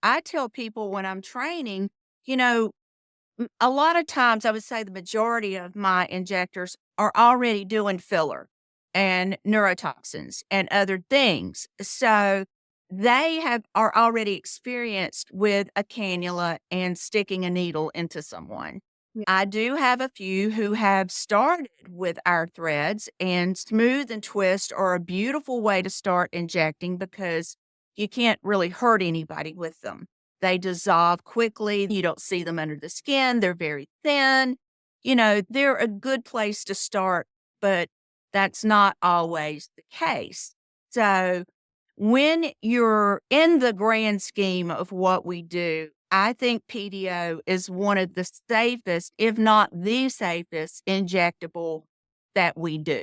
I tell people when I'm training, you know, a lot of times I would say the majority of my injectors are already doing filler and neurotoxins and other things. So they are already experienced with a cannula and sticking a needle into someone. Yeah. I do have a few who have started with our threads, and smooth and twist are a beautiful way to start injecting because you can't really hurt anybody with them. They dissolve quickly. You don't see them under the skin. They're very thin. They're a good place to start, but that's not always the case. So, when you're in the grand scheme of what we do, I think PDO is one of the safest, if not the safest, injectable that we do.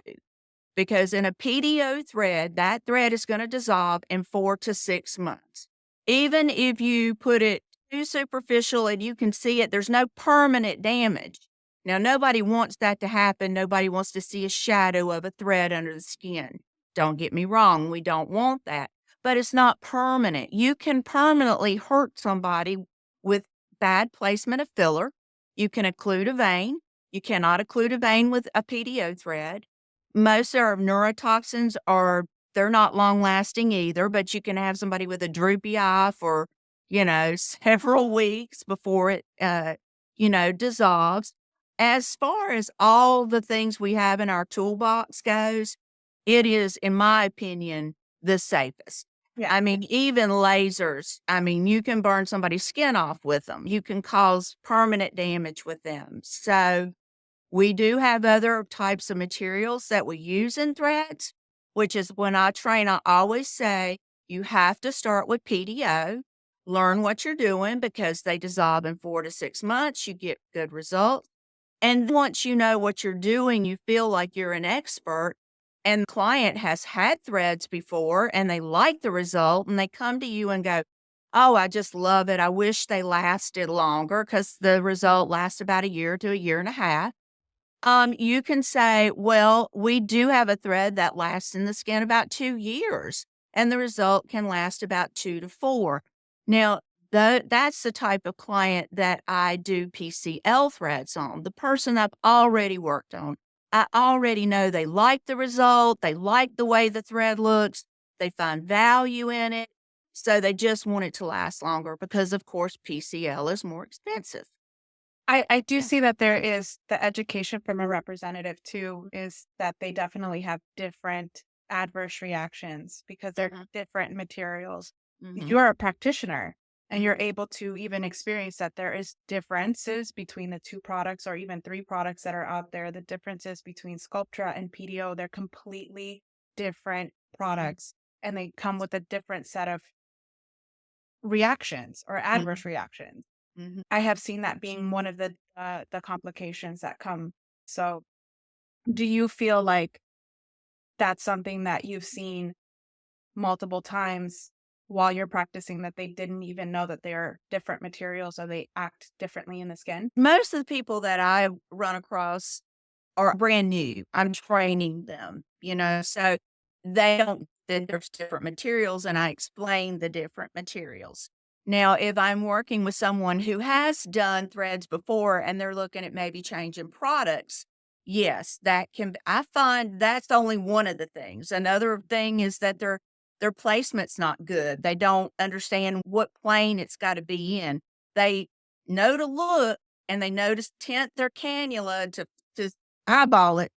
Because in a PDO thread, that thread is going to dissolve in 4 to 6 months. Even if you put it too superficial and you can see it, there's no permanent damage. Now, nobody wants that to happen. Nobody wants to see a shadow of a thread under the skin. Don't get me wrong, we don't want that, but it's not permanent. You can permanently hurt somebody with bad placement of filler. You can occlude a vein. You cannot occlude a vein with a PDO thread. Most of our neurotoxins they're not long lasting either, but you can have somebody with a droopy eye for, several weeks before it, dissolves. As far as all the things we have in our toolbox goes, it is, in my opinion, the safest. Yeah. I mean, even lasers, I mean, you can burn somebody's skin off with them. You can cause permanent damage with them. So, we do have other types of materials that we use in threads, which is when I train, I always say you have to start with PDO, learn what you're doing because they dissolve in 4 to 6 months. You get good results. And once you know what you're doing, you feel like you're an expert. And the client has had threads before and they like the result and they come to you and go, "Oh, I just love it. I wish they lasted longer," because the result lasts about a year to a year and a half. You can say, "Well, we do have a thread that lasts in the skin about 2 years, and the result can last about 2 to 4." Now, that's the type of client that I do PCL threads on, the person I've already worked on. I already know they like the result, they like the way the thread looks, they find value in it, so they just want it to last longer because, of course, PCL is more expensive. I do Yeah. see that there is the education from a representative too, is that they definitely have different adverse reactions because they're Mhm, different materials. mhm, You're a practitioner and you're mhm. able to even experience that there is differences between the two products or even three products that are out there. The differences between Sculptra and PDO, they're completely different products and they come with a different set of reactions or adverse Mhm, reactions. mhm. I have seen that being one of the complications that come. So, do you feel like that's something that you've seen multiple times while you're practicing that they didn't even know that they're different materials or they act differently in the skin? Most of the people that I run across are brand new. I'm training them, so they don't that there's different materials and I explain the different materials. Now, if I'm working with someone who has done threads before and they're looking at maybe changing products, yes, I find that's only one of the things. Another thing is that their placement's not good. They don't understand what plane it's got to be in. They know to look and they know to tint their cannula to eyeball it,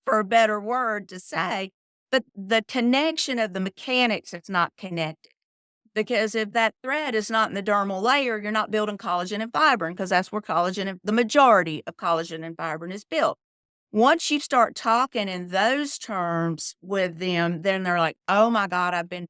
for a better word to say, but the connection of the mechanics is not connected. Because if that thread is not in the dermal layer, you're not building collagen and fibrin because that's where the majority of collagen and fibrin is built. Once you start talking in those terms with them, then they're like, "Oh my God, I've been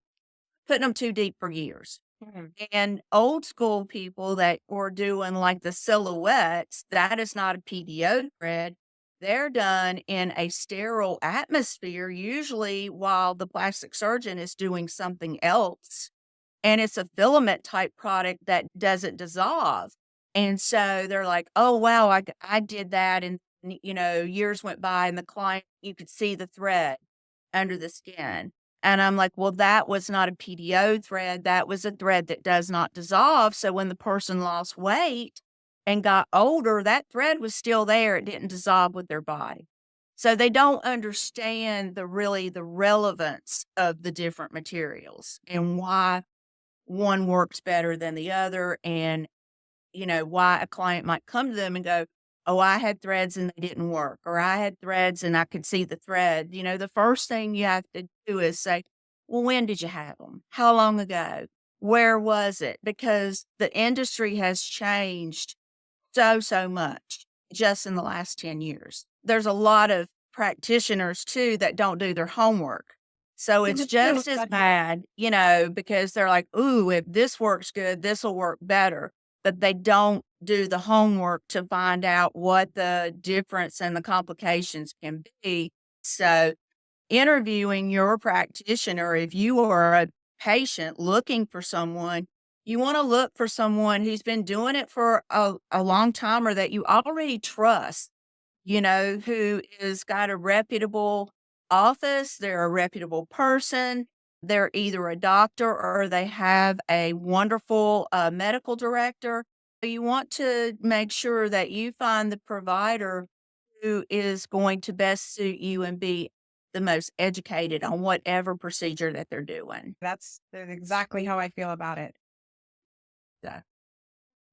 putting them too deep for years." Mhm. And old school people that were doing like the silhouettes, that is not a PDO thread. They're done in a sterile atmosphere, usually while the plastic surgeon is doing something else. And it's a filament type product that doesn't dissolve. And so they're like, "Oh, wow, I did that." And, years went by and the client, you could see the thread under the skin. And I'm like, "Well, that was not a PDO thread, that was a thread that does not dissolve, so when the person lost weight and got older, that thread was still there, it didn't dissolve with their body." So they don't understand the relevance of the different materials and why one works better than the other, and why a client might come to them and go, "Oh, I had threads and they didn't work," or "I had threads and I could see the thread." The first thing you have to do is say, "Well, when did you have them? How long ago? Where was it?" Because the industry has changed so much just in the last 10 years. There's a lot of practitioners too that don't do their homework. So it's True, just as that's bad, because they're like, "Ooh, if this works good, this'll work better." But they don't do the homework to find out what the difference and the complications can be. So interviewing your practitioner, if you are a patient looking for someone, you wanna look for someone who's been doing it for a long time or that you already trust, who is got a reputable office, they're a reputable person, they're either a doctor or they have a wonderful, medical director. So you want to make sure that you find the provider who is going to best suit you and be the most educated on whatever procedure that they're doing. that's exactly how I feel about it. So